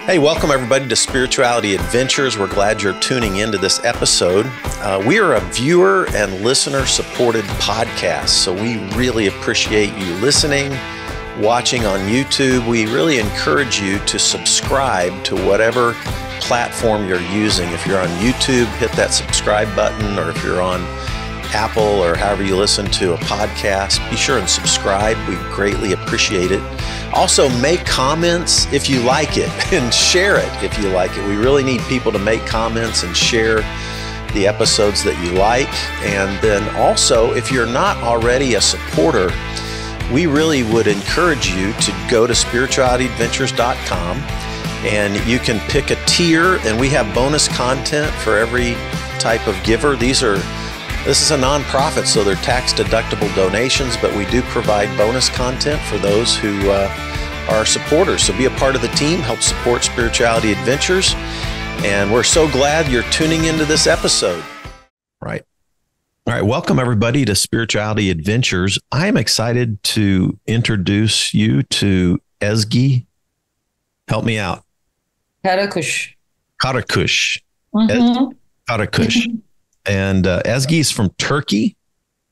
Hey, welcome everybody to Spirituality Adventures. We're glad you're tuning into this episode. We are a viewer and listener supported podcast, so we really appreciate you listening, watching on YouTube. We really encourage you to subscribe to whatever platform you're using. If you're on YouTube, hit that subscribe button, or if you're on Apple or however you listen to a podcast, be sure and subscribe. We greatly appreciate it. Also, make comments if you like it and share it if you like it. We really need people to make comments and share the episodes that you like. And then also, if you're not already a supporter, we really would encourage you to go to spiritualityadventures.com and you can pick a tier, and we have bonus content for every type of giver. This is a nonprofit, so they're tax-deductible donations, but we do provide bonus content for those who are supporters. So be a part of the team, help support Spirituality Adventures, and we're so glad you're tuning into this episode. Right. All right, welcome everybody to Spirituality Adventures. I am excited to introduce you to Ezgi. Help me out. Karakus. Karakus. Mm-hmm. Karakus. And Ezgi's from Turkey.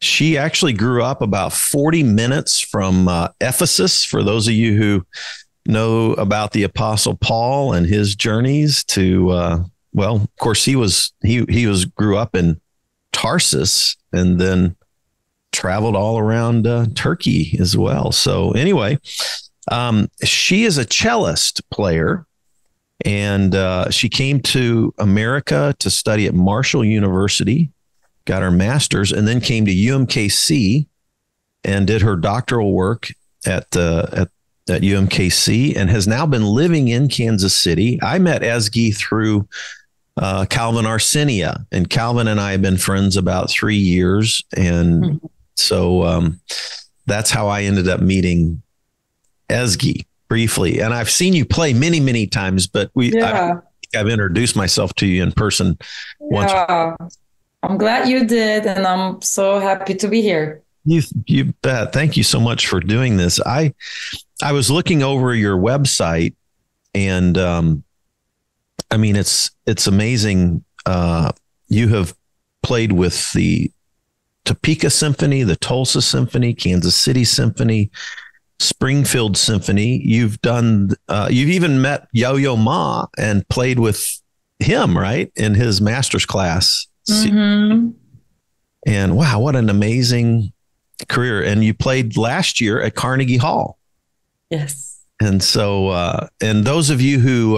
She actually grew up about 40 minutes from Ephesus. For those of you who know about the Apostle Paul and his journeys to, of course, he grew up in Tarsus and then traveled all around Turkey as well. So anyway, she is a cellist player. And she came to America to study at Marshall University, got her master's, and then came to UMKC and did her doctoral work at UMKC, and has now been living in Kansas City. I met Ezgi through Calvin Arsenia, and Calvin and I have been friends about 3 years. And so that's how I ended up meeting Ezgi. Briefly, and I've seen you play many, many times, but I've introduced myself to you in person once. Yeah, I'm glad you did, and I'm so happy to be here. You bet. Thank you so much for doing this. I was looking over your website, and I mean it's amazing. You have played with the Topeka Symphony, the Tulsa Symphony, Kansas City Symphony, Springfield Symphony. You've even met Yo-Yo Ma and played with him, right, in his master's class. Mm-hmm. And wow, what an amazing career. And you played last year at Carnegie Hall. Yes. And so, and those of you who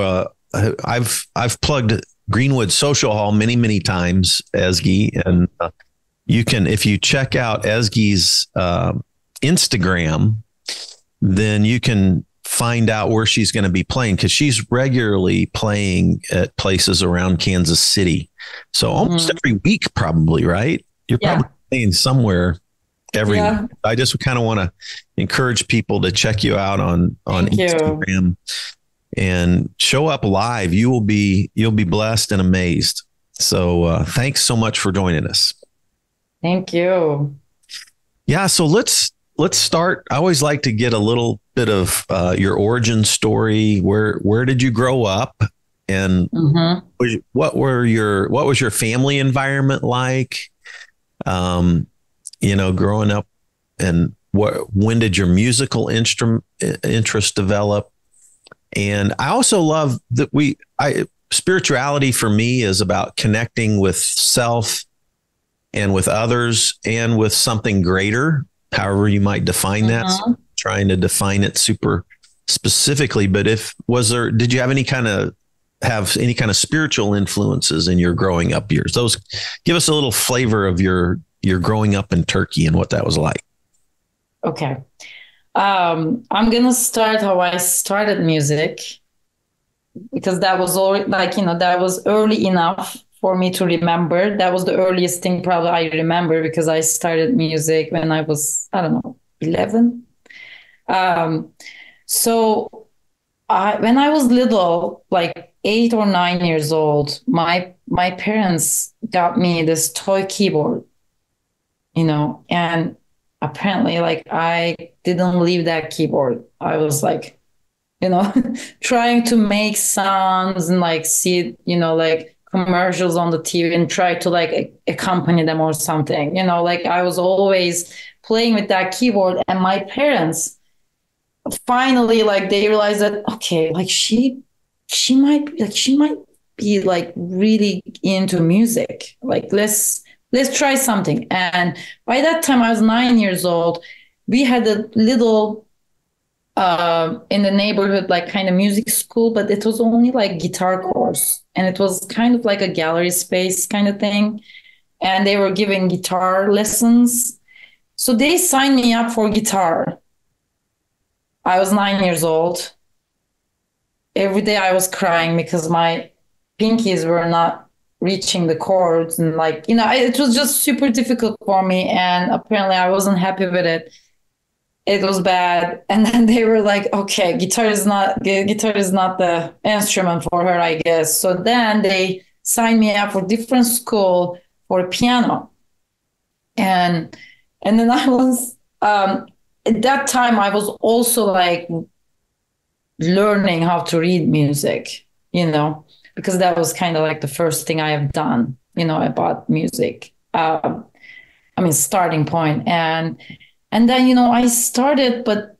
I've plugged Greenwood Social Hall many, many times, Ezgi, and you can, if you check out Ezgi's Instagram, then you can find out where she's going to be playing, because she's regularly playing at places around Kansas City. So almost every week, probably, right? You're probably playing somewhere every week. I just kind of want to encourage people to check you out on Instagram and show up live. You'll be blessed and amazed. So thanks so much for joining us. Thank you. Yeah. So let's start. I always like to get a little bit of your origin story. Where did you grow up, and what was your family environment like? Growing up, and when did your musical interest develop? And I also love that spirituality for me is about connecting with self and with others and with something greater. However you might define that, so trying to define it super specifically. But did you have any kind of spiritual influences in your growing up years? Those, give us a little flavor of your growing up in Turkey and what that was like. Okay. I'm going to start how I started music, because that was all that was early enough for me to remember. That was the earliest thing probably I remember, because I started music when I was, 11. So when I was little, like 8 or 9 years old, my parents got me this toy keyboard, and apparently, like, I didn't leave that keyboard. I was like trying to make sounds and like see, like commercials on the TV and try to like accompany them or something. Like I was always playing with that keyboard, and my parents finally like they realized that okay, like she might be like really into music. Like let's try something. And by that time I was 9 years old. We had a little in the neighborhood, like kind of music school, but it was only like guitar course, and it was kind of like a gallery space kind of thing. And they were giving guitar lessons, so they signed me up for guitar. I was 9 years old. Every day I was crying because my pinkies were not reaching the chords, and like it was just super difficult for me, and apparently I wasn't happy with it. It was bad. And then they were like, okay, guitar is not the instrument for her, I guess. So then they signed me up for different school for piano. And then I was at that time I was also like learning how to read music, because that was kind of like the first thing I have done, about music. I mean, starting point. And then, I started, but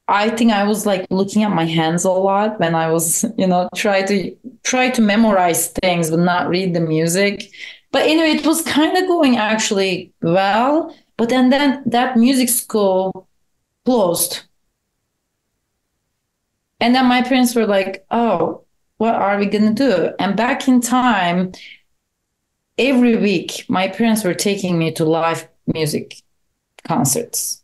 I think I was like looking at my hands a lot when I was, try to memorize things but not read the music. But anyway, it was kind of going actually well. But then that music school closed. And then my parents were like, oh, what are we going to do? And back in time, every week, my parents were taking me to live music concerts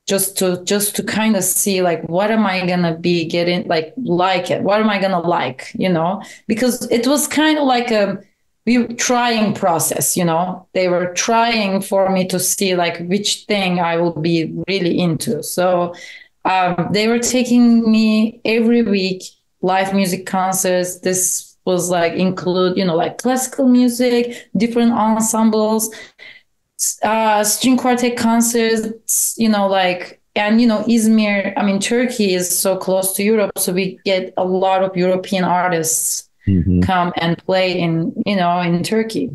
just to kind of see like what am I gonna be getting like it, what am I gonna like, because it was kind of like a trying process. They were trying for me to see like which thing I will be really into. So they were taking me every week live music concerts. This was like include like classical music, different ensembles, string quartet concerts, and Izmir, I mean, Turkey is so close to Europe, so we get a lot of European artists come and play in Turkey.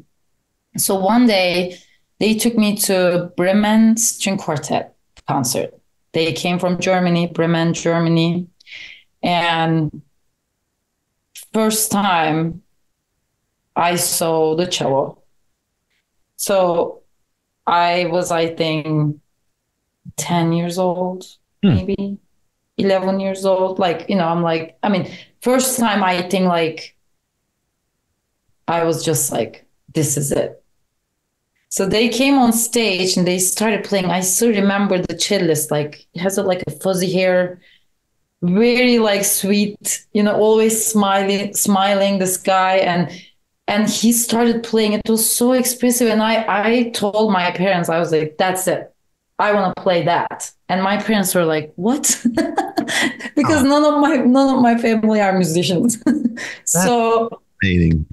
So one day they took me to Bremen string quartet concert. They came from Germany, Bremen, Germany, and first time I saw the cello. So I was, I think, 10 years old, maybe 11 years old. Like, I'm like, I mean, first time I think like, I was just like, this is it. So they came on stage and they started playing. I still remember the cellist, like, he has like a fuzzy hair, very like sweet, always smiling, this guy. And he started playing. It was so expressive. And I told my parents, I was like, that's it. I want to play that. And my parents were like, what? Because none of my family are musicians. So fascinating.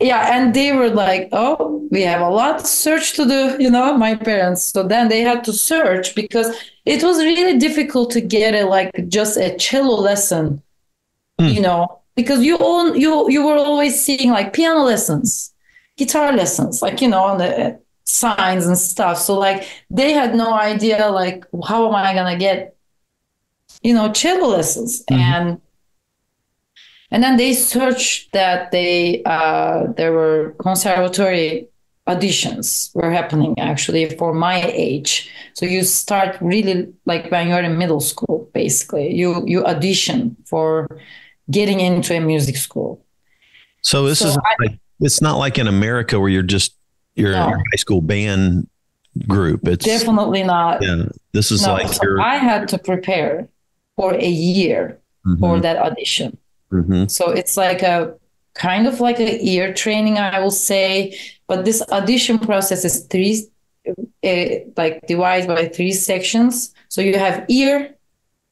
Yeah, and they were like, oh, we have a lot of search to do, my parents. So then they had to search because it was really difficult to get just a cello lesson, because you were always seeing like piano lessons, guitar lessons, like, on the signs and stuff. So like they had no idea like how am I gonna get, cello lessons. And then they searched that there were conservatory auditions were happening actually for my age. So you start really like when you're in middle school, basically. You audition for getting into a music school. So it's not like in America where you're in a high school band group. It's definitely not. Yeah, this is like I had to prepare for a year for that audition. So it's like a kind of like a year training, I will say. But this audition process is divided by 3 sections. So you have ear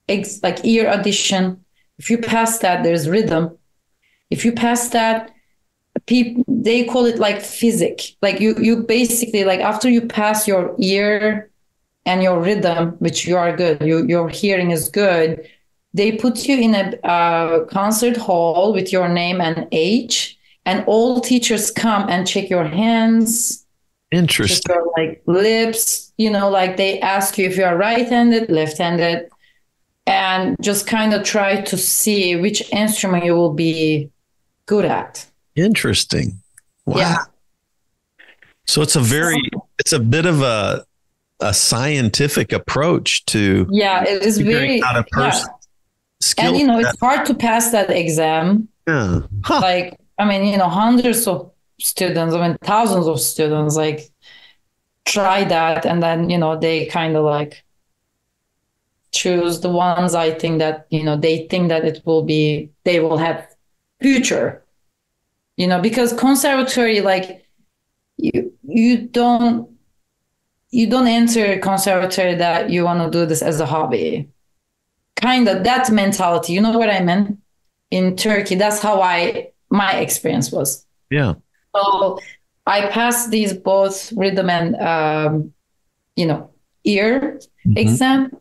audition. If you pass that, there's rhythm. If you pass that, they call it like physic. Like you basically like after you pass your ear and your rhythm, which you are good, your hearing is good. they put you in a concert hall with your name and age, and all teachers come and check your hands, check Interesting. your like lips, like they ask you if you are right-handed, left-handed, and just kind of try to see which instrument you will be good at. Interesting. Wow. Yeah. So it's a bit of a scientific approach to It is figuring very out a person skill. And it's hard to pass that exam. Yeah. Huh. Like, I mean, hundreds of students, I mean, thousands of students like try that, and then, they kind of like choose the ones I think that, they think that they will have future, because conservatory, like you don't enter conservatory that you want to do this as a hobby. Kind of that mentality, you know what I mean? In Turkey, that's how my experience was. Yeah. So I passed these both rhythm and ear exam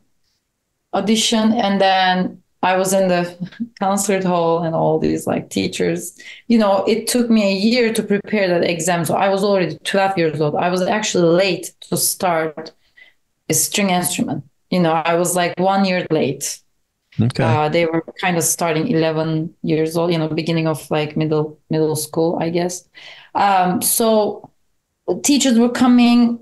audition, and then I was in the concert hall and all these like teachers. It took me a year to prepare that exam, so I was already 12 years old. I was actually late to start a string instrument. I was like 1 year late. Okay. They were kind of starting 11 years old, beginning of like middle school, I guess. So teachers were coming,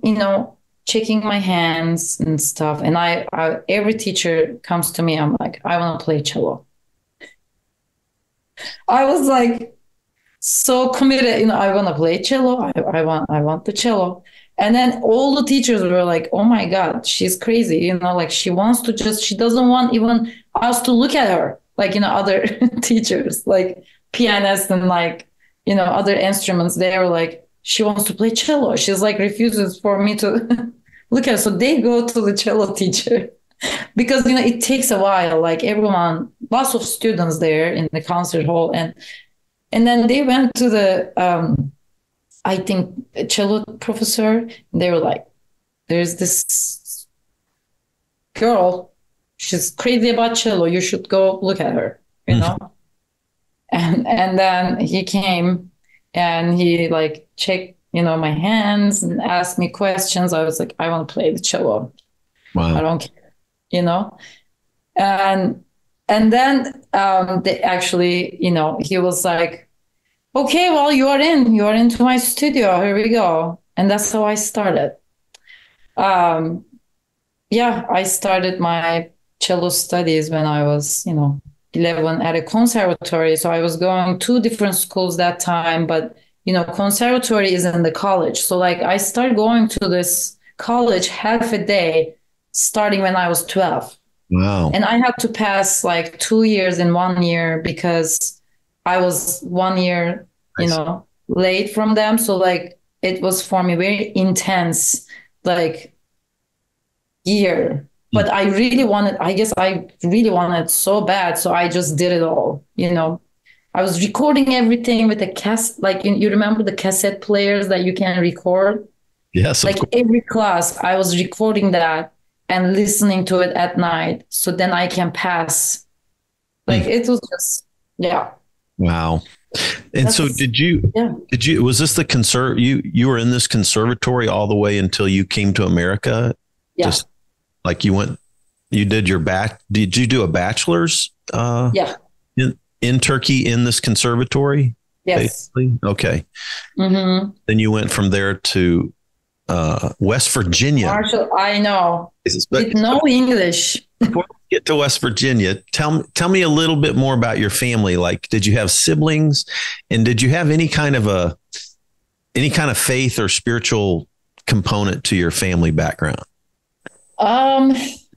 checking my hands and stuff. And I every teacher comes to me, I'm like, I want to play cello. I was like so committed, I want to play cello. I want the cello. And then all the teachers were like, oh my God, she's crazy. Like she doesn't want even us to look at her. Like, other teachers, like pianists and like, other instruments, they were like, she wants to play cello. She's like refuses for me to look at her. So they go to the cello teacher because, it takes a while. Like everyone, lots of students there in the concert hall. And then they went to the, I think, a cello professor. They were like, there's this girl, she's crazy about cello. You should go look at her, And then he came and he like checked, my hands and asked me questions. I was like, I want to play the cello. Wow. I don't care, And then they actually, he was like, okay, well, you are into my studio. Here we go. And that's how I started. I started my cello studies when I was, 11 at a conservatory. So I was going to different schools that time, but, conservatory is in the college. So like I started going to this college half a day starting when I was 12. Wow. And I had to pass like 2 years in 1 year because I was 1 year, late from them. So like it was for me very intense, like year. But I really wanted so bad. So I just did it all, I was recording everything with a cassette, like you remember the cassette players that you can record? Yes. Like every class, I was recording that and listening to it at night. So then I can pass. Like it was just, yeah. Wow. And so was this you were in this conservatory all the way until you came to America? Yeah. Just like did you do a bachelor's? In Turkey in this conservatory? Yes. Basically? Okay. Mm-hmm. Then you went from there to West Virginia. Marshall, I know. With no English. Before we get to West Virginia, tell me a little bit more about your family. Like, did you have siblings, and did you have any kind of faith or spiritual component to your family background?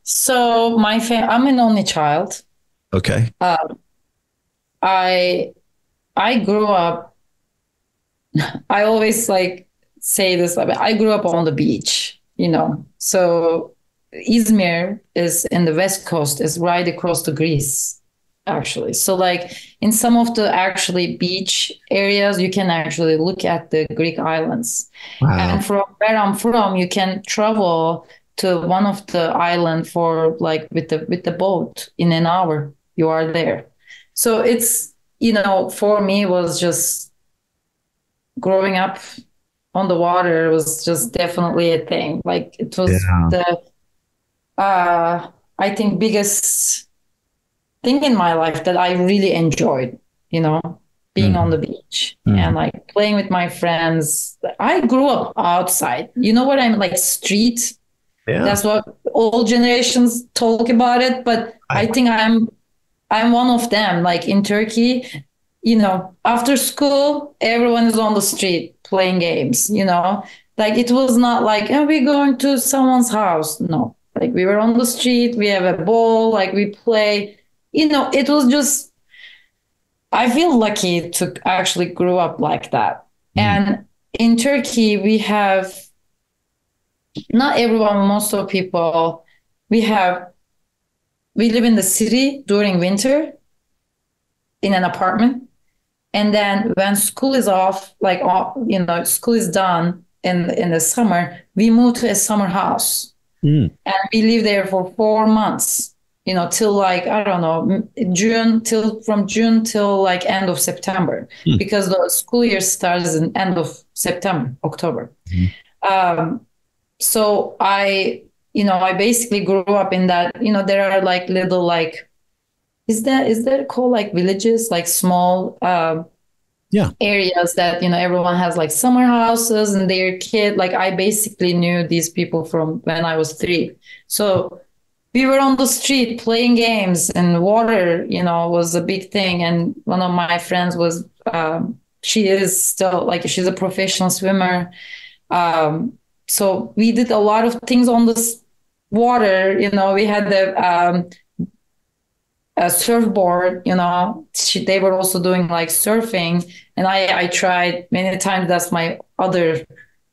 So I'm an only child. Okay. I grew up. I always like say this. I grew up on the beach, So Izmir is in the west coast, is right across the Greece, actually. So like in some of the actually beach areas, you can actually look at the Greek islands. Wow. And from where I'm from, you can travel to one of the island for like with the boat in an hour. you are there. So it's, for me, it was just growing up on the water was just definitely a thing. Like it was the, I think, biggest thing in my life that I really enjoyed, being on the beach and like playing with my friends. I grew up outside. You know what I'm like, street. Yeah. That's what all generations talk about it. But I think I'm one of them. Like in Turkey, after school, everyone is on the street playing games, like it was not like, oh, we're going to someone's house. No, like we were on the street, we have a ball, like we play, it was just, I feel lucky to actually grow up like that. And in Turkey, we have, not everyone, most of people, we live in the city during winter in an apartment. And then when school is off, like, school is done in the summer, we move to a summer house. And we live there for 4 months, till like, I don't know, from June till like end of September, because the school year starts in end of September, October. So I basically grew up in that, there are like little, like, is that called like villages, like small areas that, everyone has like summer houses and their kid. Like I basically knew these people from when I was 3. So we were on the street playing games, and water, was a big thing. And one of my friends was, she is still like, she's a professional swimmer. So we did a lot of things on the water. We had the a surfboard. They were also doing like surfing, and I tried many times. That's my other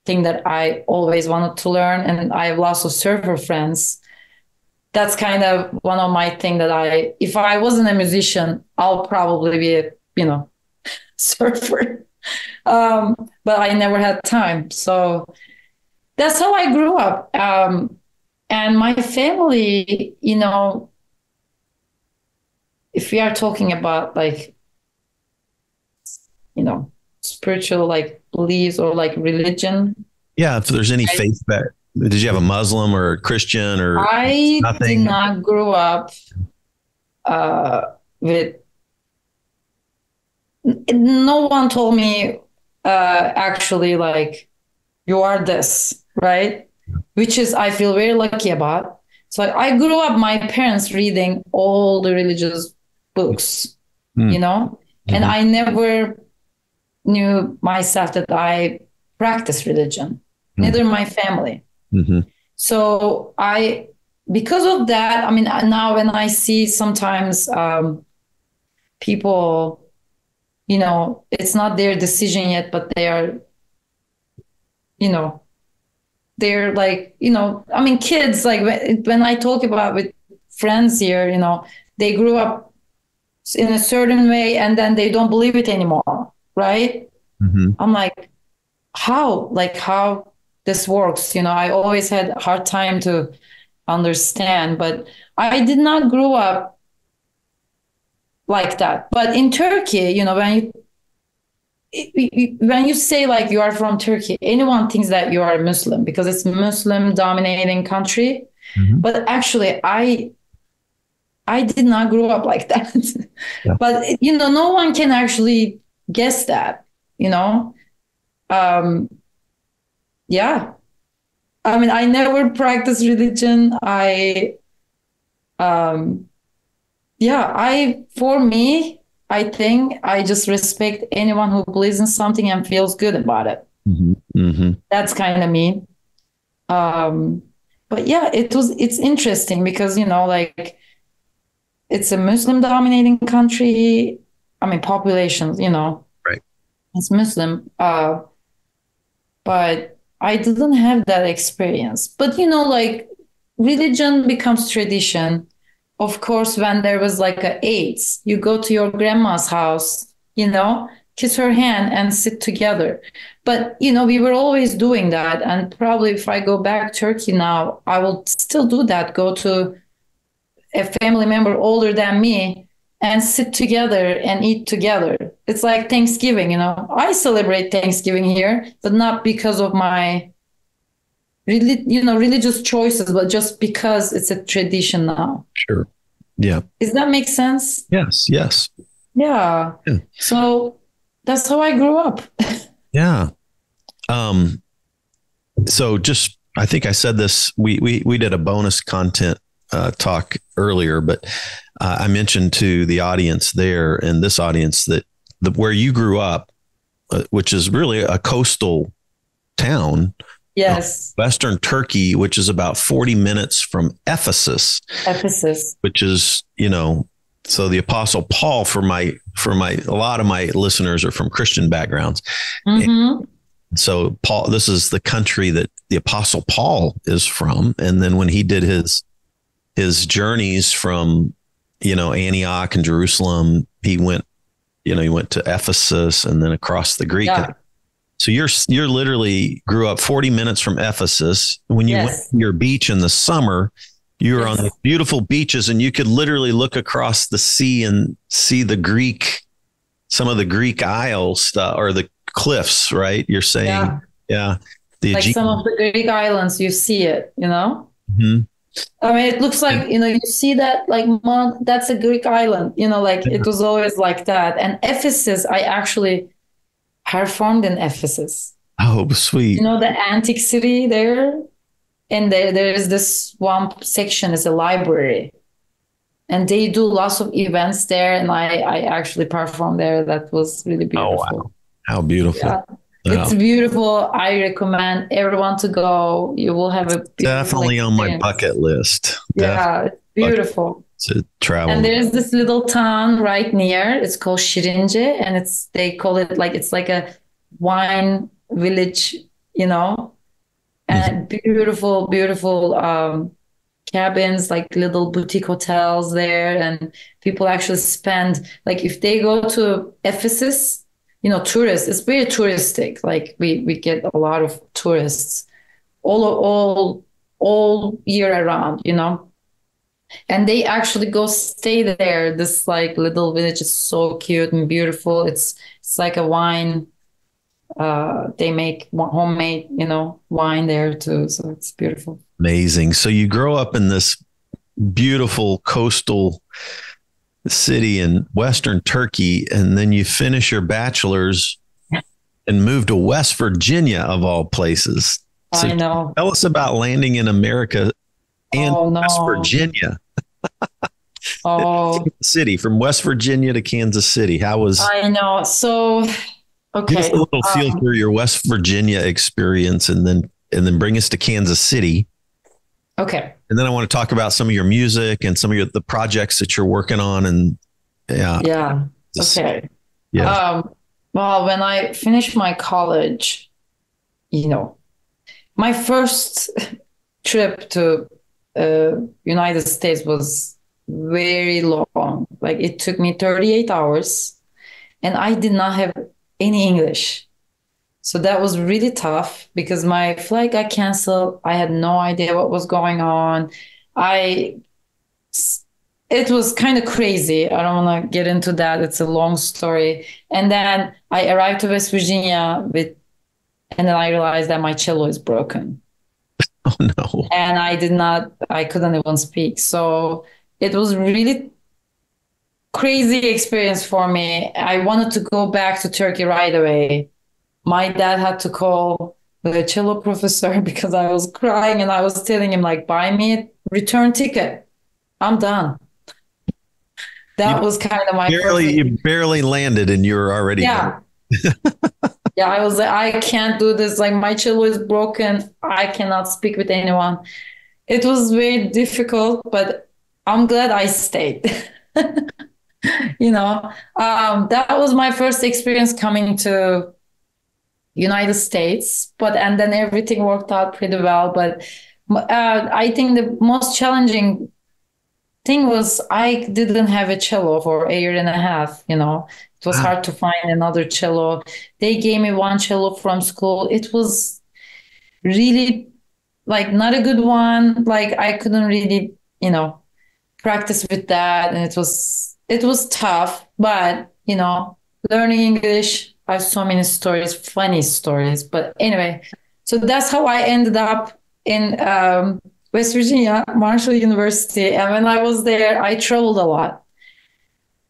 thing that I always wanted to learn, and I have lots of surfer friends. That's kind of one of my thing that if I wasn't a musician, I'll probably be a, surfer. But I never had time. So that's how I grew up. And my family, if we are talking about like, spiritual like beliefs or like religion. Yeah. If there's any faith back. Did you have a Muslim or a Christian or I nothing? did not grow up with, no one told me actually like, you are this, right? Which is, I feel very lucky about. So I grew up, my parents reading all the religious books, and I never knew myself that I practice religion, neither my family. So because of that, I mean, now when I see sometimes people, it's not their decision yet, but they are, they're like, I mean, kids, like when I talk about with friends here, they grew up in a certain way and then they don't believe it anymore, right? I'm like, how this works? I always had a hard time to understand, but I did not grow up like that. But in Turkey, when you say like you are from Turkey, anyone thinks that you are Muslim because it's Muslim dominating country. But actually, I did not grow up like that. But no one can actually guess that. Yeah. I mean, I never practiced religion. For me, I think I just respect anyone who believes in something and feels good about it. That's kind of me. But yeah, it's interesting because, like it's a Muslim dominating country. I mean, populations, right. It's Muslim. But I didn't have that experience. But, like religion becomes tradition. Of course, when there was like a AIDS, you go to your grandma's house, kiss her hand and sit together. But, we were always doing that. And probably if I go back to Turkey now, I will still do that. Go to a family member older than me and sit together and eat together. It's like Thanksgiving, I celebrate Thanksgiving here, but not because of my religious choices, but just because it's a tradition now. Sure. Yeah. Does that make sense? Yes. Yes. Yeah. So that's how I grew up. Yeah. So just, I think I said this, we did a bonus content talk earlier, but I mentioned to the audience there and this audience that where you grew up, which is really a coastal town. Yes. Western Turkey, which is about 40 minutes from Ephesus, which is, so the Apostle Paul a lot of my listeners are from Christian backgrounds. Mm-hmm. So Paul, this is the country that the Apostle Paul is from. And then when he did his journeys from, Antioch and Jerusalem, he went to Ephesus and then across the Greek. Yeah. So you're literally grew up 40 minutes from Ephesus. When you went to your beach in the summer, you were on the beautiful beaches and you could literally look across the sea and see some of the Greek Isles or the cliffs, right? You're saying, yeah. Some of the Greek islands, you see it, Mm-hmm. I mean, it looks like, you see that like, that's a Greek island, it was always like that. And Ephesus, I actually performed in Ephesus. Oh, sweet. The antique city there. And there is this one section is a library. And they do lots of events there. And I actually performed there. That was really beautiful. Oh, wow. How beautiful. Yeah. It's beautiful. I recommend everyone to go. You will have a definitely on my bucket list. Yeah, it's beautiful. To travel. And there's this little town right near. It's called Şirince, and they call it it's like a wine village, and beautiful, beautiful cabins, like little boutique hotels there, and people actually spend if they go to Ephesus. Tourists, it's very touristic. Like we get a lot of tourists all year around, and they actually go stay there. This little village is so cute and beautiful. It's like a wine. They make homemade, wine there too. So it's beautiful. Amazing. So you grow up in this beautiful coastal city in Western Turkey, and then you finish your bachelor's and move to West Virginia of all places. So I know. Tell us about landing in America and West Virginia. City from West Virginia to Kansas City. How was? I know. So, okay. Give us a little feel for your West Virginia experience, and then bring us to Kansas City. Okay. And then I want to talk about some of your music and some of the projects that you're working on. And yeah. Okay. Yeah. Well, when I finished my college, my first trip to United States was very long. Like it took me 38 hours and I did not have any English. So that was really tough because my flight got canceled. I had no idea what was going on. It was kind of crazy. I don't want to get into that. It's a long story. And then I arrived to West Virginia and then I realized that my cello is broken. Oh no. And I couldn't even speak. So it was really crazy experience for me. I wanted to go back to Turkey right away. My dad had to call the cello professor because I was crying and I was telling him buy me a return ticket. I'm done. That was kind of my you barely landed and you were already yeah. Yeah, I was like, I can't do this. My cello is broken. I cannot speak with anyone. It was very difficult, but I'm glad I stayed. That was my first experience coming to United States, and then everything worked out pretty well. But I think the most challenging thing was I didn't have a cello for a year and a half. It was hard to find another cello. They gave me one cello from school. It was really not a good one. I couldn't really, practice with that. And it was it was tough, but learning English, I have so many stories, funny stories. But anyway, so that's how I ended up in West Virginia, Marshall University. And when I was there, I traveled a lot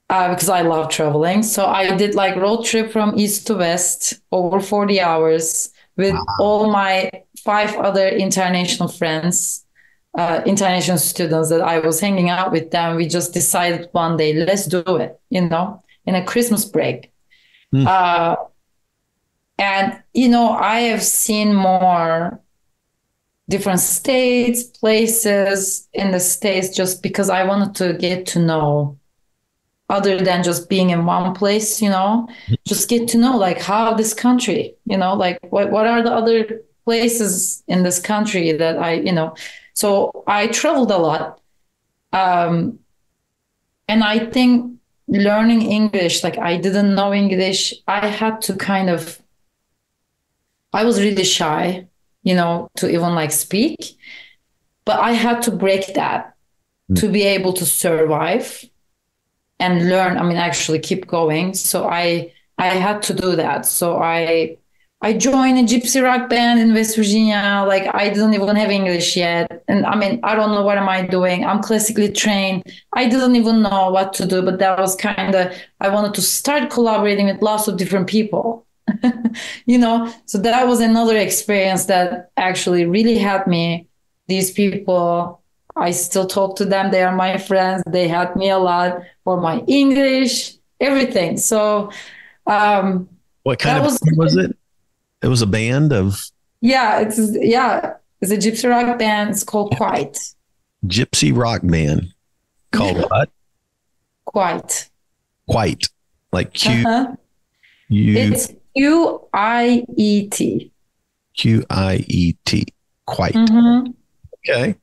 because I love traveling. So I did like road trip from east to west over 40 hours with all my 5 other international friends, international students that I was hanging out with them. We just decided one day, let's do it, in a Christmas break. And, I have seen more different states, places in the States just because I wanted to get to know other than just being in one place, just get to know like how this country, like what are the other places in this country that so I traveled a lot. And I think learning English, like I didn't know English. I had to I was really shy, to even like speak, but I had to break that to be able to survive and learn. I mean, actually keep going. So I had to do that. So I joined a gypsy rock band in West Virginia. Like I didn't even have English yet. And I mean, I don't know what am I doing. I'm classically trained. I didn't even know what to do, but that was I wanted to start collaborating with lots of different people, So that was another experience that actually really helped me. These people, I still talk to them. They are my friends. They helped me a lot for my English, everything. So, what kind of band was it? It was a band of. Yeah, it's a gypsy rock band. It's called Quite. Gypsy rock band called what? Quite. Quite, like It's Quiet. Quiet. Quite. Mm-hmm. Okay.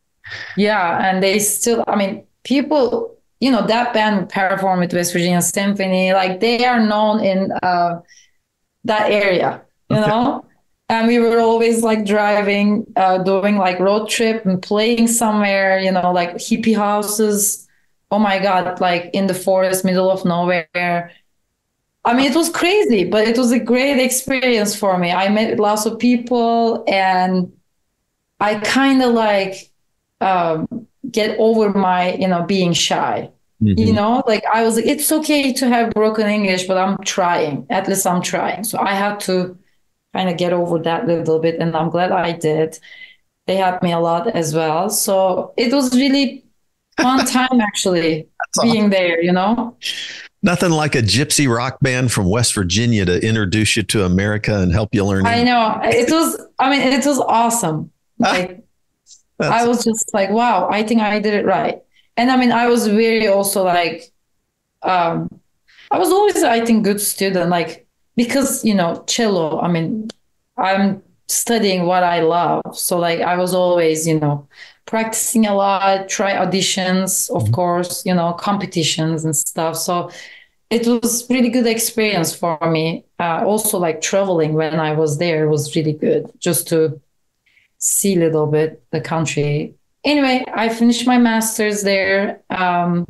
Yeah, and they still, I mean, people, that band would perform with West Virginia Symphony. Like they are known in that area, And we were always like driving, doing like road trip and playing somewhere, like hippie houses. Oh my God, like in the forest, middle of nowhere. I mean, it was crazy, but it was a great experience for me. I met lots of people and I kind of like get over my, being shy. Like I was like, it's okay to have broken English, but I'm trying. At least I'm trying. So I had to kind of get over that little bit. And I'm glad I did. They helped me a lot as well. So it was really fun time actually being there, Nothing like a gypsy rock band from West Virginia to introduce you to America and help you learn. I know. It was awesome. Like I was just like, wow, I think I did it right. And I mean, I was very also like, I was always, I think, good student, like, because, cello, I mean, I'm studying what I love. So like, I was always, practicing a lot, try auditions, of course, competitions and stuff. So it was really good experience for me. Also like traveling when I was there was really good just to see a little bit the country. Anyway, I finished my master's there. And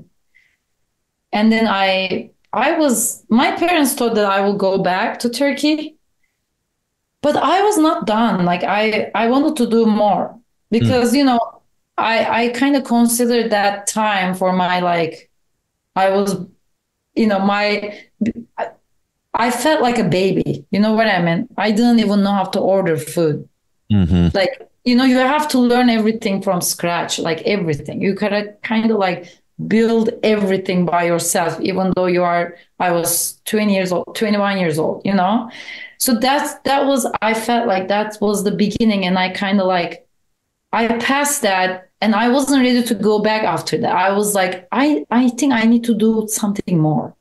then my parents thought that I will go back to Turkey, but I was not done. Like I wanted to do more because, I kind of considered that time for my, like, I was, I felt like a baby. You know what I mean? I didn't even know how to order food. Like, you have to learn everything from scratch, like everything. You gotta kind of like build everything by yourself, even though I was 20 years old, 21 years old, So I felt like that was the beginning. And I kind of like, I passed that and I wasn't ready to go back after that. I was like, I think I need to do something more,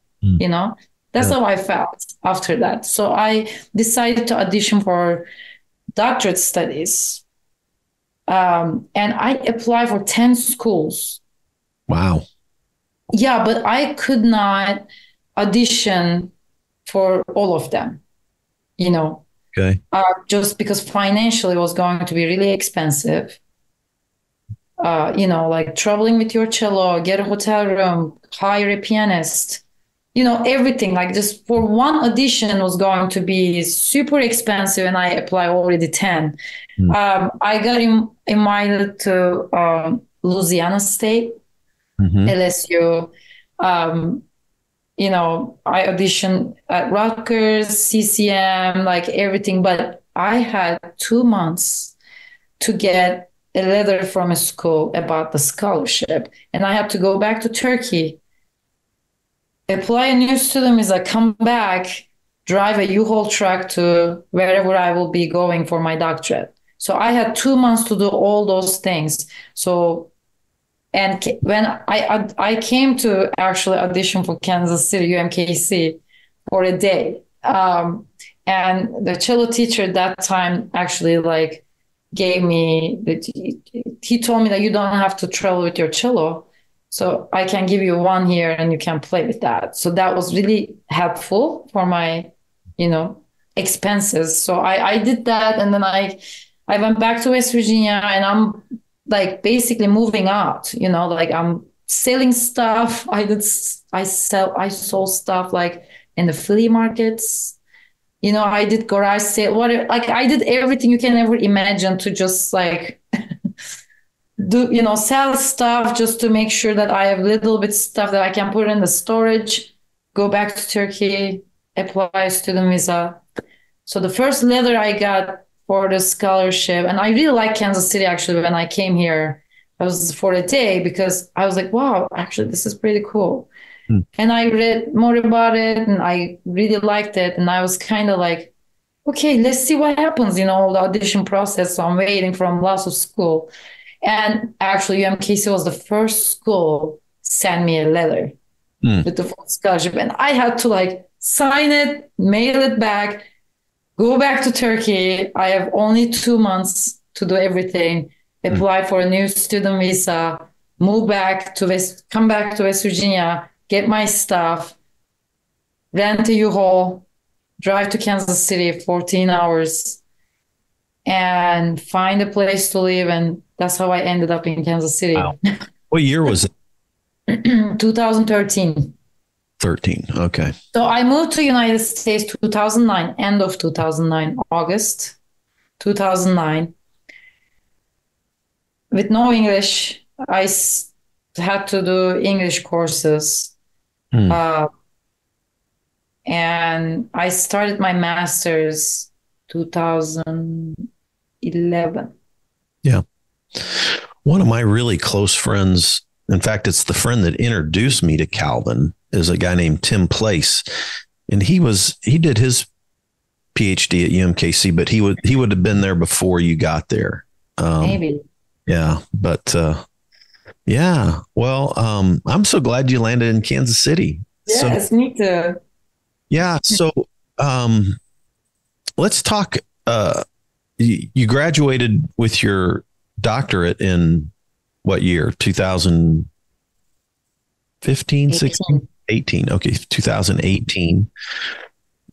That's how I felt after that. So I decided to audition for doctorate studies. And I applied for 10 schools. Wow. Yeah, but I could not audition for all of them, Okay. Just because financially it was going to be really expensive. like traveling with your cello, get a hotel room, hire a pianist, everything. Like just for one audition was going to be super expensive, and I applied already 10. I got invited to Louisiana State, LSU. I auditioned at Rutgers, CCM, like everything, but I had 2 months to get a letter from a school about the scholarship, and I had to go back to Turkey, apply a new student visa, come back, drive a U-Haul truck to wherever I will be going for my doctorate. So I had 2 months to do all those things. So, and when I came to actually audition for Kansas City UMKC for a day, and the cello teacher at that time actually like gave me he told me that you don't have to travel with your cello, so I can give you one here and you can play with that. So that was really helpful for my, expenses. So I did that, and then I went back to West Virginia, and I'm like basically moving out, like I'm selling stuff. I sold stuff like in the flea markets. I did garage sale, whatever. Like I did everything you can ever imagine to just like do, sell stuff just to make sure that I have little bit stuff that I can put in the storage, go back to Turkey, apply a student visa. So the first letter I got for the scholarship, and I really like Kansas City actually when I came here. I was for a day because I was like, wow, actually this is pretty cool. And I read more about it and I really liked it. And I was kind of like, okay, let's see what happens, the audition process. So I'm waiting from lots of school. And actually UMKC was the first school send me a letter with the full scholarship. And I had to like sign it, mail it back, go back to Turkey. I have only 2 months to do everything, apply for a new student visa, come back to West Virginia, get my stuff, rent a U-Haul, drive to Kansas City 14 hours, and find a place to live. And that's how I ended up in Kansas City. Wow. What year was it? 2013. 13. Okay. So I moved to United States 2009, end of 2009, August 2009. With no English, I had to do English courses. And I started my master's 2011. Yeah. One of my really close friends, in fact, it's the friend that introduced me to Calvin, is a guy named Tim Place. And he did his PhD at UMKC, but he would have been there before you got there. Maybe. Yeah. But, yeah. Well, I'm so glad you landed in Kansas City. Yes, me too. Yeah. So, let's talk. You graduated with your doctorate in what year? 2015, 16, 18. Okay. 2018.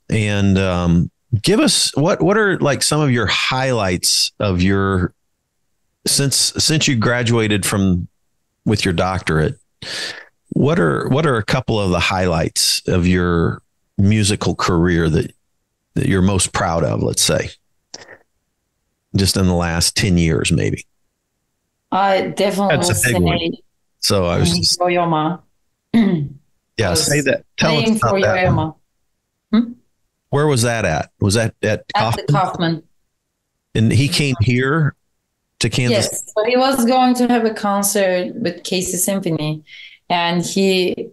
And, give us what are like some of your highlights of your, since you graduated with your doctorate, what are a couple of the highlights of your musical career that you're most proud of, let's say, just in the last 10 years, maybe? I definitely That's a big one. So I was just, Yoyoma. yeah, say that. Tell us about that one. Where was that at? Was that at the Kaufman? And he came here to Kansas? Yes, so he was going to have a concert with Casey Symphony, and he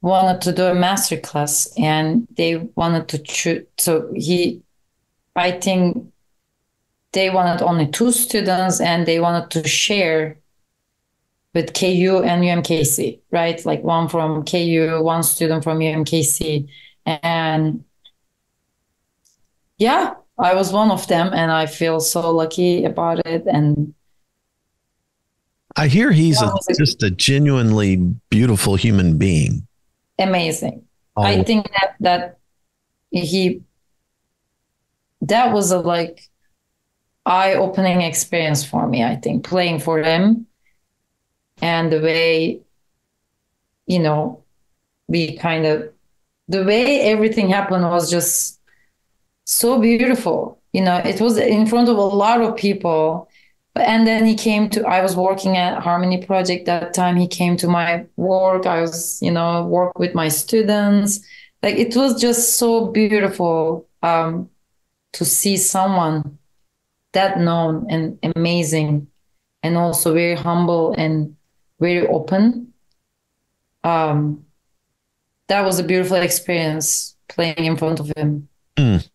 wanted to do a master class, and they wanted to choose. So I think they wanted only 2 students, and they wanted to share with KU and UMKC, right? Like one from KU, one student from UMKC. And yeah, I was one of them, and I feel so lucky about it. And I hear he's just a genuinely beautiful human being. Amazing. Oh. I think that was eye-opening experience for me, I think, playing for him. And the way, you know, the way everything happened was just so beautiful. It was in front of a lot of people. And then I was working at Harmony Project that time. He came to my work. I was, work with my students. Like, it was just so beautiful to see someone that known and amazing, and also very humble and very open. That was a beautiful experience playing in front of him. Mm.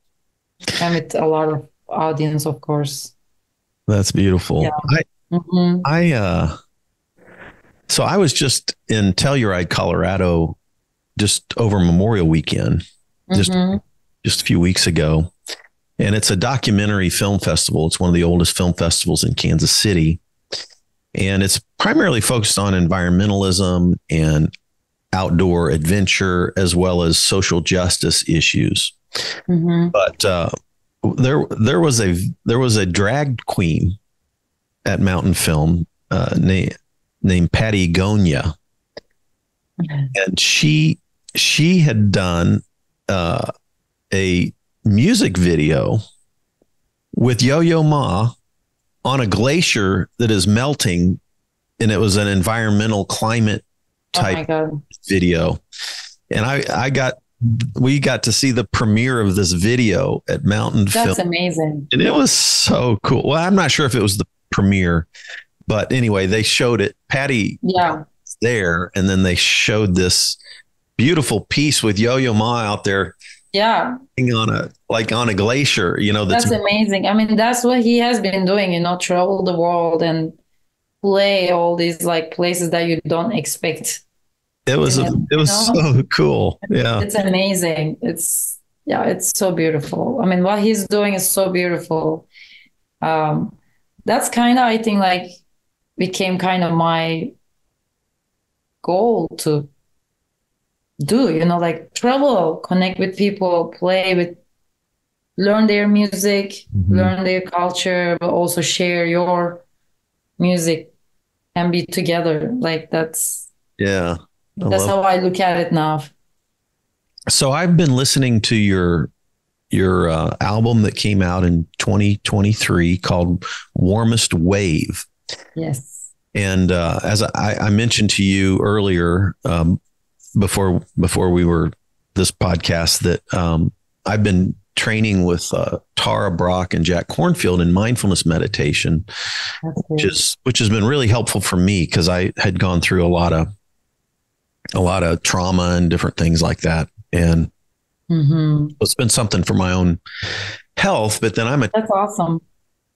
And with a lot of audience, of course. That's beautiful. Yeah. So I was just in Telluride, Colorado, just over Memorial Weekend, just a few weeks ago. And it's a documentary film festival. It's one of the oldest film festivals in Kansas City. And it's primarily focused on environmentalism and outdoor adventure, as well as social justice issues. But there was a drag queen at Mountain Film named Patty Gonya, and she had done a music video with Yo-Yo Ma on a glacier that is melting, and it was an environmental climate type video. And we got to see the premiere of this video at Mountain Film. That's amazing. And it was so cool. Well, I'm not sure if it was the premiere, but anyway, they showed it. Patty was there, and then they showed this beautiful piece with Yo-Yo Ma out there. Yeah. On a glacier, that's amazing. I mean, that's what he has been doing, travel the world and play all these like places that you don't expect. It was so cool. Yeah. It's amazing. It's so beautiful. I mean, what he's doing is so beautiful. That's kind of, I think, like, became kind of my goal to do, like travel, connect with people, learn their music, learn their culture, but also share your music and be together. Like, that's how I look at it now. So I've been listening to your album that came out in 2023 called Warmest Wave. Yes. And as I mentioned to you earlier, before we were this podcast, that I've been training with Tara Brock and Jack Cornfield in mindfulness meditation, which has been really helpful for me, because I had gone through a lot of trauma and different things like that. And it's been something for my own health, but then that's awesome.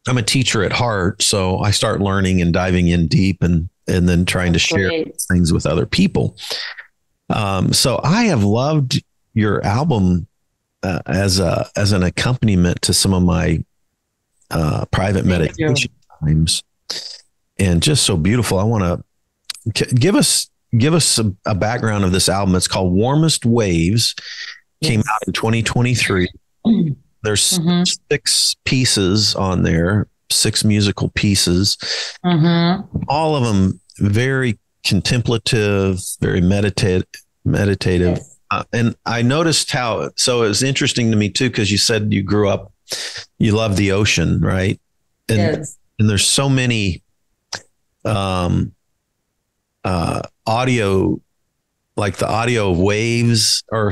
I'm a teacher at heart. So I start learning and diving in deep and then trying to share things with other people. So I have loved your album as an accompaniment to some of my private meditation times, and just so beautiful. I want to give us a background of this album. It's called Warmest Waves. Came out in 2023. There's 6 pieces on there, 6 musical pieces. All of them very contemplative, very meditative. Yes. And I noticed so it was interesting to me too, because you said you grew up, you love the ocean, right? And there's so many audio, like the audio of waves or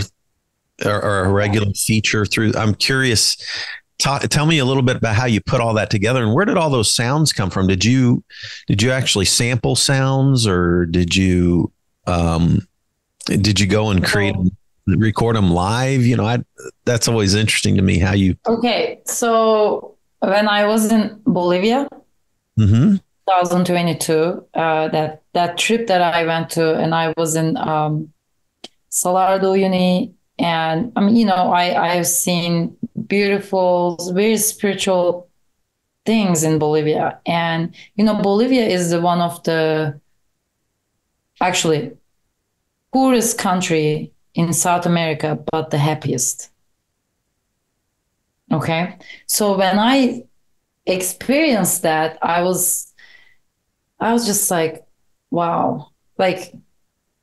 a regular feature through. I'm curious. Tell me a little bit about how you put all that together, and where did all those sounds come from? Did you actually sample sounds, or did you go and record them live? That's always interesting to me how you. Okay. So when I was in Bolivia, 2022, that trip that I went to, and I was in Salar de Uyuni, and I have seen beautiful, very spiritual things in Bolivia. And Bolivia is one of the actually poorest country in South America, but the happiest. Okay. So when I experienced that, I was just like, wow, like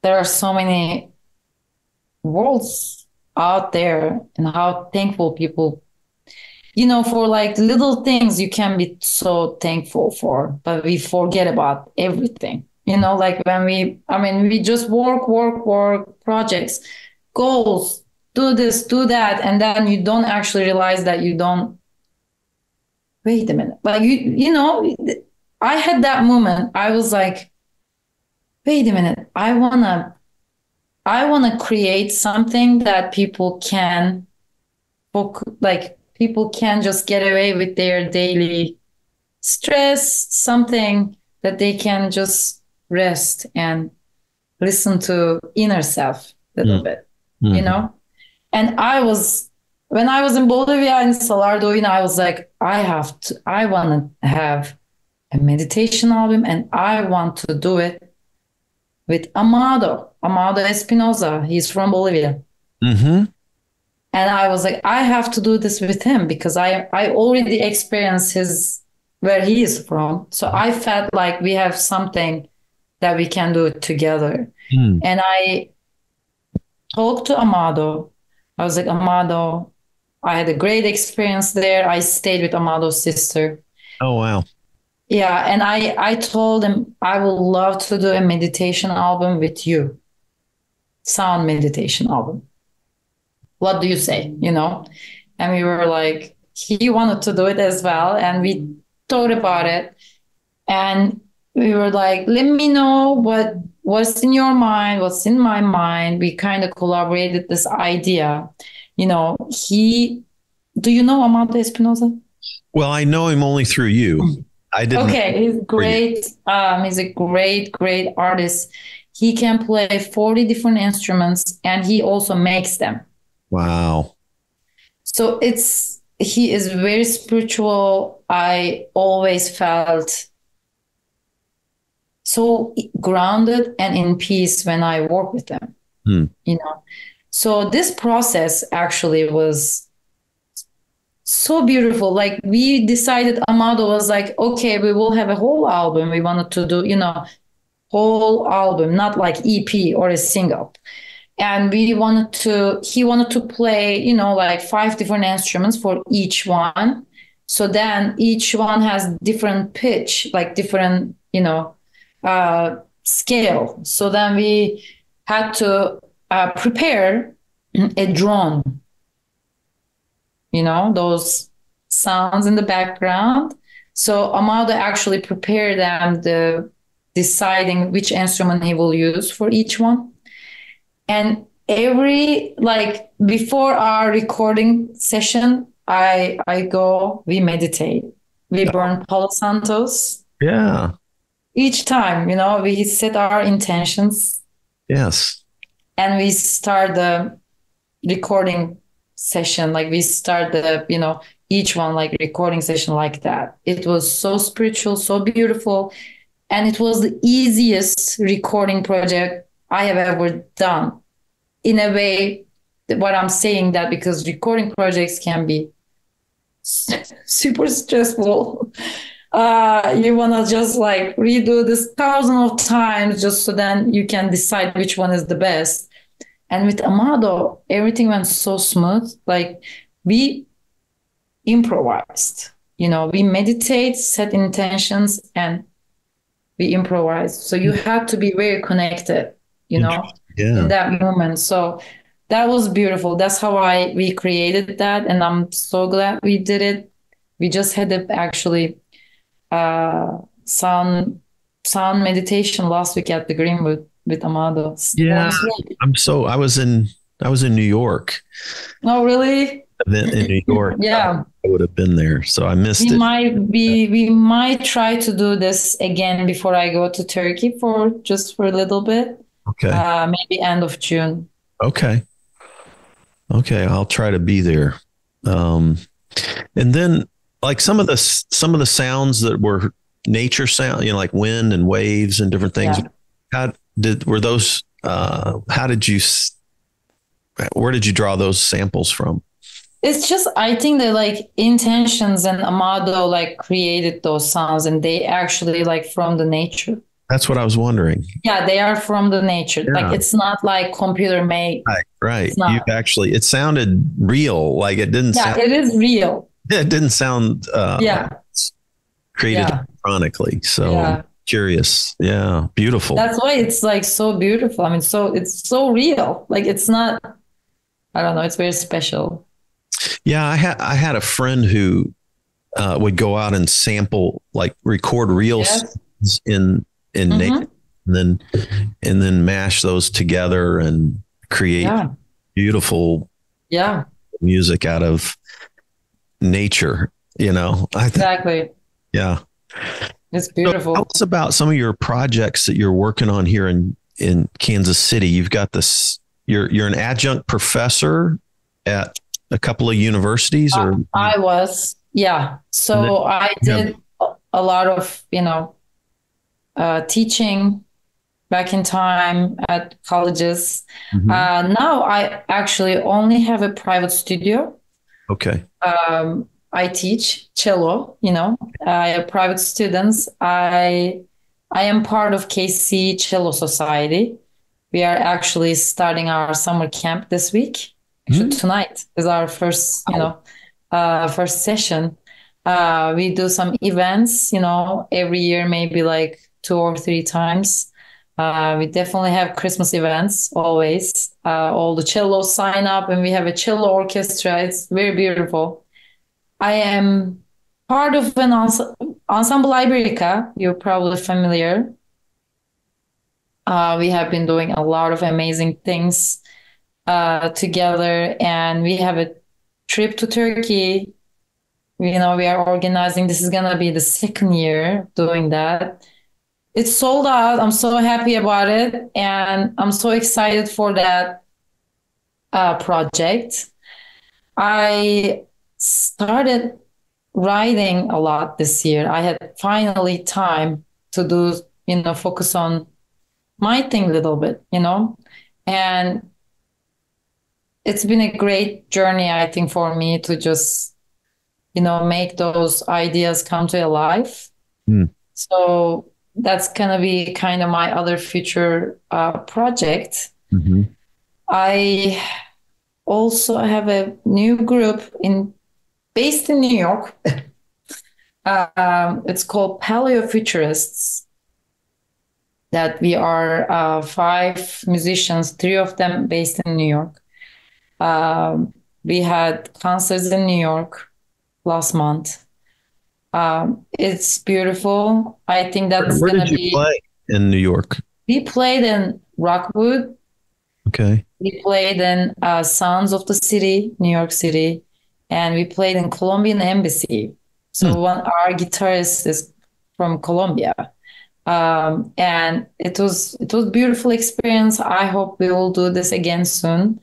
there are so many worlds out there, and how thankful people, for like little things you can be so thankful for, but we forget about everything. Like when we just work, projects, goals, do this, do that, and then you don't actually realize that you don't. Wait a minute, like I had that moment. I was like, wait a minute, I wanna create something that people can just get away with their daily stress, something that they can just rest and listen to inner self a little bit, Mm-hmm. And when I was in Bolivia in Salardo, I was like, I want to have a meditation album, and I want to do it with Amado Espinosa. He's from Bolivia. Mm-hmm. And I was like, I have to do this with him because I already experienced where he is from. So I felt like we have something that we can do it together. Mm. And I talked to Amado. I was like, Amado, I had a great experience there. I stayed with Amado's sister. Oh, wow. Yeah. And I told him, I would love to do a meditation album with you, sound meditation album. What do you say? And we were like, he wanted to do it as well. And we thought about it. And we were like, let me know what's in your mind, what's in my mind. We kind of collaborated this idea. Do you know Amado Espinosa? Well, I know him only through you. I didn't. Okay, he's great. He's a great, great artist. He can play 40 different instruments, and he also makes them. Wow. So he is very spiritual. I always felt so grounded and in peace when I work with them. So this process actually was so beautiful. Like we decided, Amado was like, okay, we will have a whole album. We wanted to do, whole album, not like EP or a single. And he wanted to play, like 5 different instruments for each one. So then each one has different pitch, like different, scale. So then we had to prepare a drone, those sounds in the background. So Amado actually prepared them, deciding which instrument he will use for each one. And before our recording session, we meditate. We burn Palo Santos. Yeah. Each time, we set our intentions. Yes. And we start the recording session. Like we start each one like recording session like that. It was so spiritual, so beautiful. And it was the easiest recording project I have ever done. In a way, what I'm saying that because recording projects can be super stressful. You want to just like redo this thousands of times just so then you can decide which one is the best. And with Amado, everything went so smooth. Like we improvised, we meditate, set intentions, and we improvise. So you have to be very connected, in that moment. So that was beautiful. That's how we created that. And I'm so glad we did it. We just had actually sound meditation last week at the Greenwood with Amado. Yeah. I was in New York. Oh, really? Event in New York. Yeah. I would have been there. So I missed it. We might try to do this again before I go to Turkey for a little bit. Okay. Maybe end of June. Okay. I'll try to be there. And then like some of the sounds that were nature sound, like wind and waves and different things. Yeah. Where did you draw those samples from? It's just, I think that like Intentions and Amado like created those sounds, and they actually like from the nature. That's what I was wondering. Yeah, they are from the nature. Yeah. Like it's not like computer made. Right. It's You not. actually, it sounded real. Like it didn't Yeah, sound, it is real. it didn't sound Yeah. created Yeah. electronically. So Yeah. curious. Yeah. Beautiful. That's why it's like so beautiful. I mean, so it's so real. Like it's not, I don't know, it's very special. Yeah. I had a friend who would go out and sample, like record real Yes. sounds in nature, and then mash those together and create Yeah. beautiful Yeah. music out of nature. Exactly. Yeah. It's So beautiful. tell us about some of your projects that you're working on here in Kansas City. You've got this. You're an adjunct professor at a couple of universities, or I was, yeah. So I did a lot of, teaching back in time at colleges. Now I actually only have a private studio. okay. I teach cello, I have private students. I am part of KC Cello Society. We are actually starting our summer camp this week. Actually, tonight is our first, first session. We do some events, every year, maybe like 2 or 3 times. We definitely have Christmas events always. All the cellos sign up, and we have a cello orchestra. It's very beautiful. I am part of an ensemble Iberica. You're probably familiar. We have been doing a lot of amazing things together, and we have a trip to Turkey. We are organizing. This is gonna be the 2nd year doing that. It's sold out. I'm so happy about it, and I'm so excited for that project. I started writing a lot this year. I had finally time to do, focus on my thing a little bit, and it's been a great journey, I think, for me to just, make those ideas come to life. So that's going to be kind of my other future project. I also have a new group based in New York. It's called Paleofuturists. That we are 5 musicians, 3 of them based in New York. We had concerts in New York last month. It's beautiful. I think that's Where going did to you be. play in New York? We played in Rockwood. Okay. We played in Sounds of the City, New York City, and we played in Colombian Embassy. So our guitarist is from Colombia. And it was beautiful experience. I hope we will do this again soon.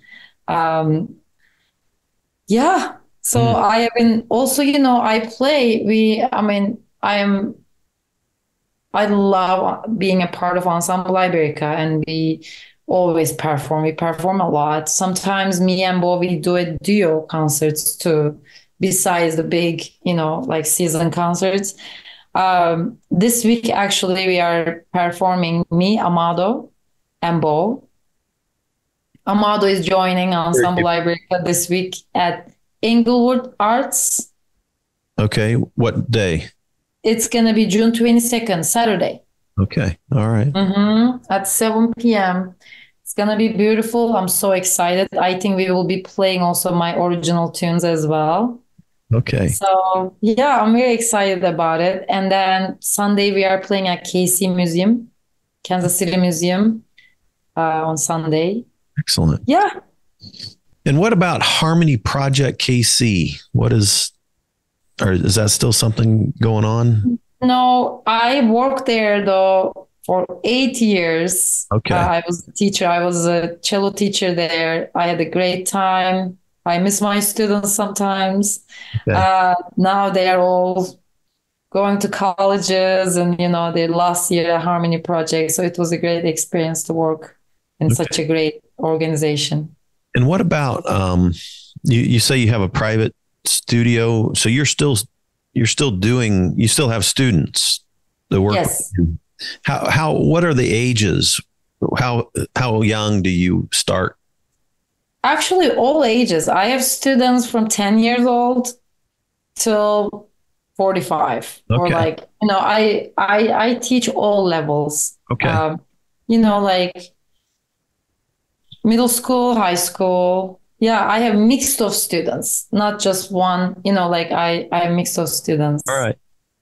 Yeah. So I have been also, I play. I love being a part of Ensemble Iberica, and we always perform. We perform a lot. Sometimes me and Bo, we do a duo concerts too, besides the big, like season concerts. This week, actually, we are performing me, Amado, and Bo. Amado is joining Ensemble Iberica this week at Inglewood Arts. Okay. What day? It's going to be June 22nd, Saturday. Okay. All right. At 7 p.m. It's going to be beautiful. I'm so excited. I think we will be playing also my original tunes as well. Okay. So, yeah, I'm very excited about it. And then Sunday, we are playing at KC Museum, Kansas City Museum, on Sunday. Excellent. Yeah. And what about Harmony Project KC? Is that still something going on? No, I worked there though for 8 years. Okay. I was a teacher. I was a cello teacher there. I had a great time. I miss my students sometimes. Okay. Now they are all going to colleges, and their last year at Harmony Project. So it was a great experience to work in such a great organization. And what about You say you have a private studio, so you still have students that work. Yes. With you. What are the ages? How young do you start? Actually, all ages. I have students from 10 years old till 45. Okay. Or like, I teach all levels. Okay. Like middle school, high school. Yeah, I have mixed of students, not just one, like I have mixed of students. All right.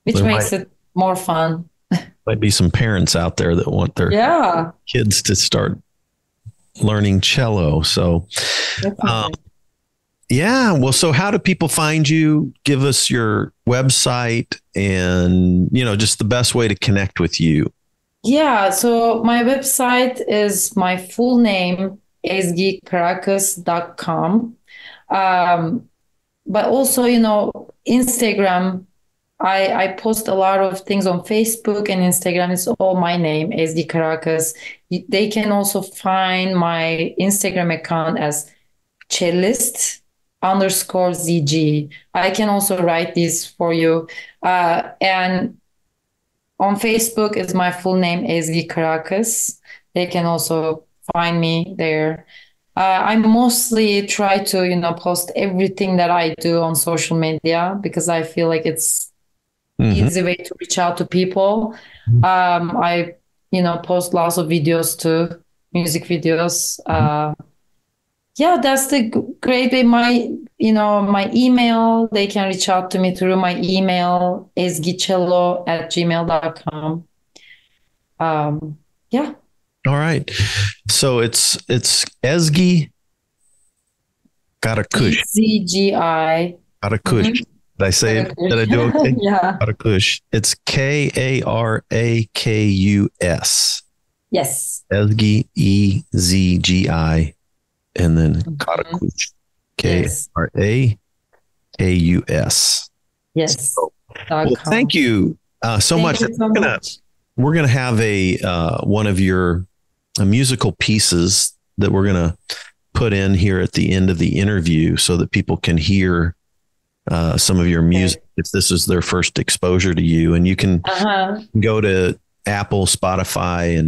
Which makes it more fun. Might be some parents out there that want their kids to start learning cello. So, well, so how do people find you? Give us your website and, just the best way to connect with you. Yeah. So my website is my full name, ezgikarakus.com. But also, Instagram, I post a lot of things on Facebook and Instagram. It's all my name, Ezgi Karakus. They can also find my Instagram account as cellist_ZG. I can also write these for you. And on Facebook is my full name, Ezgi Karakus. They can also find me there. I mostly try to, post everything that I do on social media because I feel like it's easy way to reach out to people. I, post lots of videos too, music videos. That's the great way. My email, they can reach out to me through my email, ezgicello@gmail.com. All right. So it's Ezgi Karakus. ZGI. Karakus. Did I say it? Did I do okay? Yeah. Karakus. It's Karakus. Yes. Ezgi, EZGI, and then Karakus. Karakus. Yes. So, well, thank you so much. We're gonna have one of your musical pieces that we're gonna put in here at the end of the interview so that people can hear some of your music if this is their first exposure to you. And you can go to Apple, Spotify,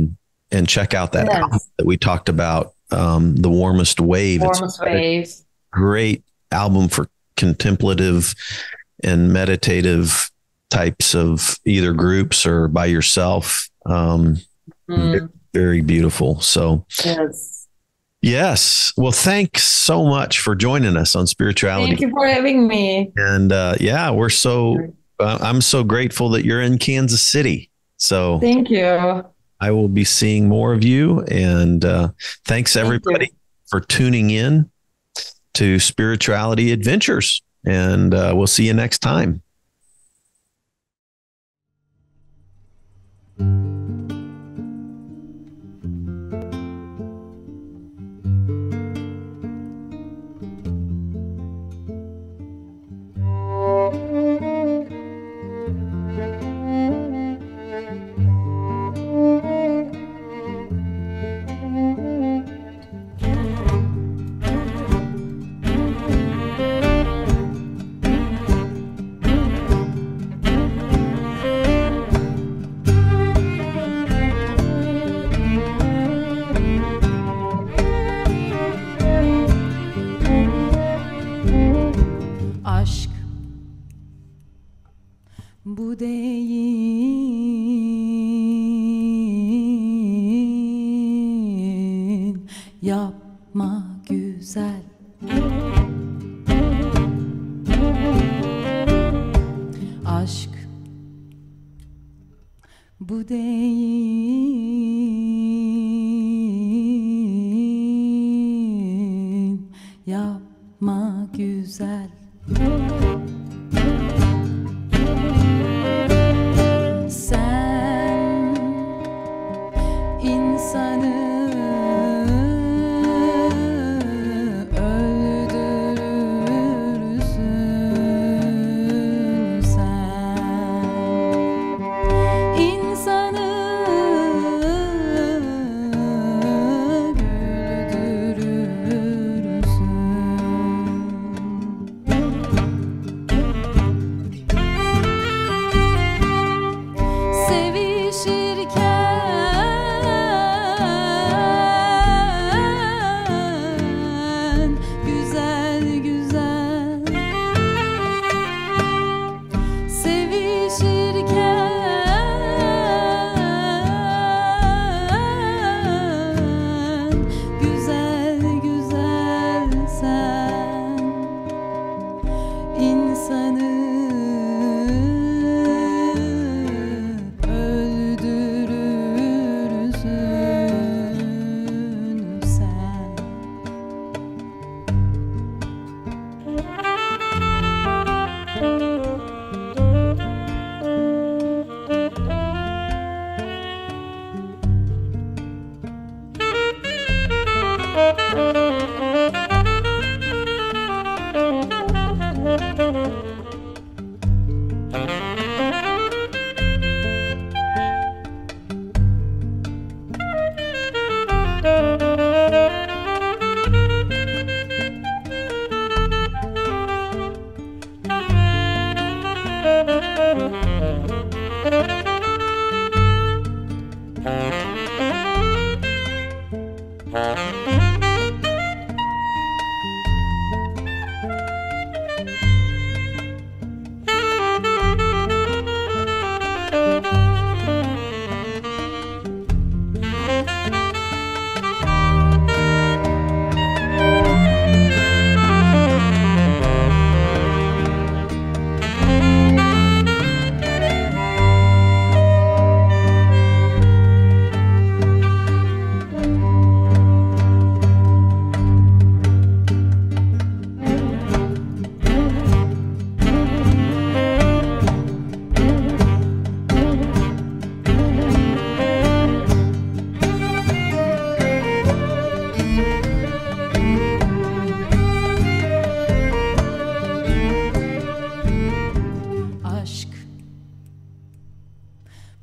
and check out that album that we talked about, The Warmest Wave. Warmest Wave. Great album for contemplative and meditative types of either groups or by yourself. Very beautiful. So yes. Well, thanks so much for joining us on Spirituality. Thank you for having me. And I'm so grateful that you're in Kansas City. So thank you. I will be seeing more of you. And thanks everybody for tuning in to Spirituality Adventures. And we'll see you next time. Aşk bu değil, yapma güzel. Aşk bu değil, yapma güzel. Sen insanı öldürürsün, sen insanı güldürürsün.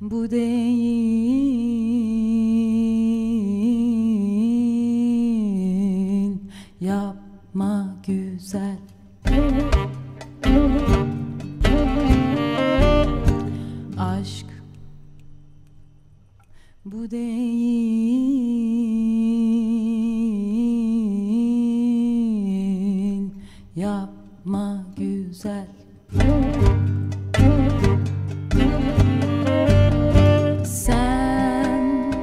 Bu değil, yapma güzel. Aşk bu değil, yapma güzel. Sen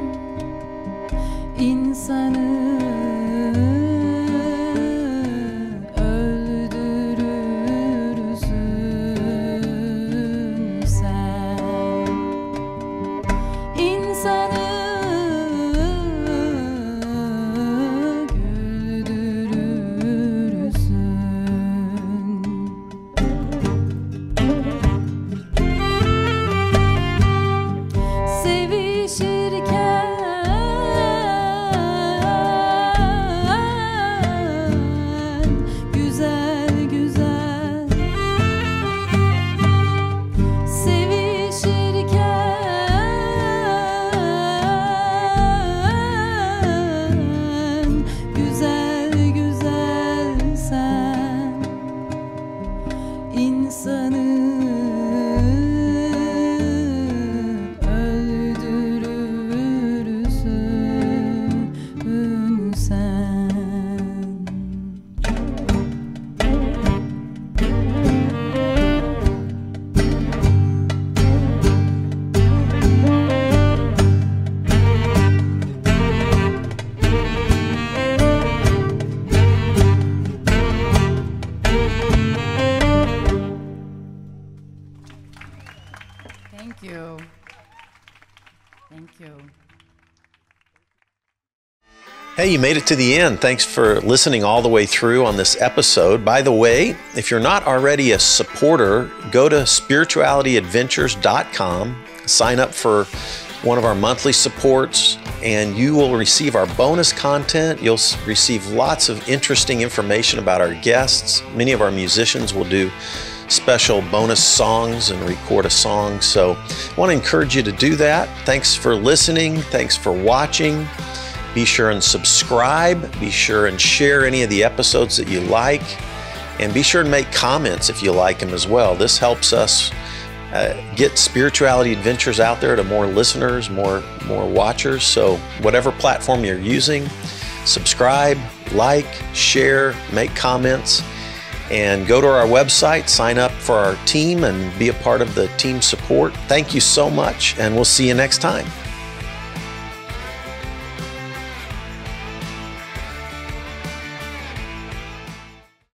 insanı öldürürsün. Sen insanı Thank you. Thank you. Hey, you made it to the end. Thanks for listening all the way through on this episode. By the way, if you're not already a supporter, go to spiritualityadventures.com, sign up for one of our monthly supports, and you will receive our bonus content. You'll receive lots of interesting information about our guests. Many of our musicians will do special bonus songs and record a song. So I want to encourage you to do that. Thanks for listening. Thanks for watching. Be sure and subscribe. Be sure and share any of the episodes that you like. And be sure and make comments if you like them as well. This helps us get Spirituality Adventures out there to more listeners, more watchers. So whatever platform you're using, subscribe, like, share, make comments, and go to our website, sign up for our team, and be a part of the team support. Thank you so much, and we'll see you next time.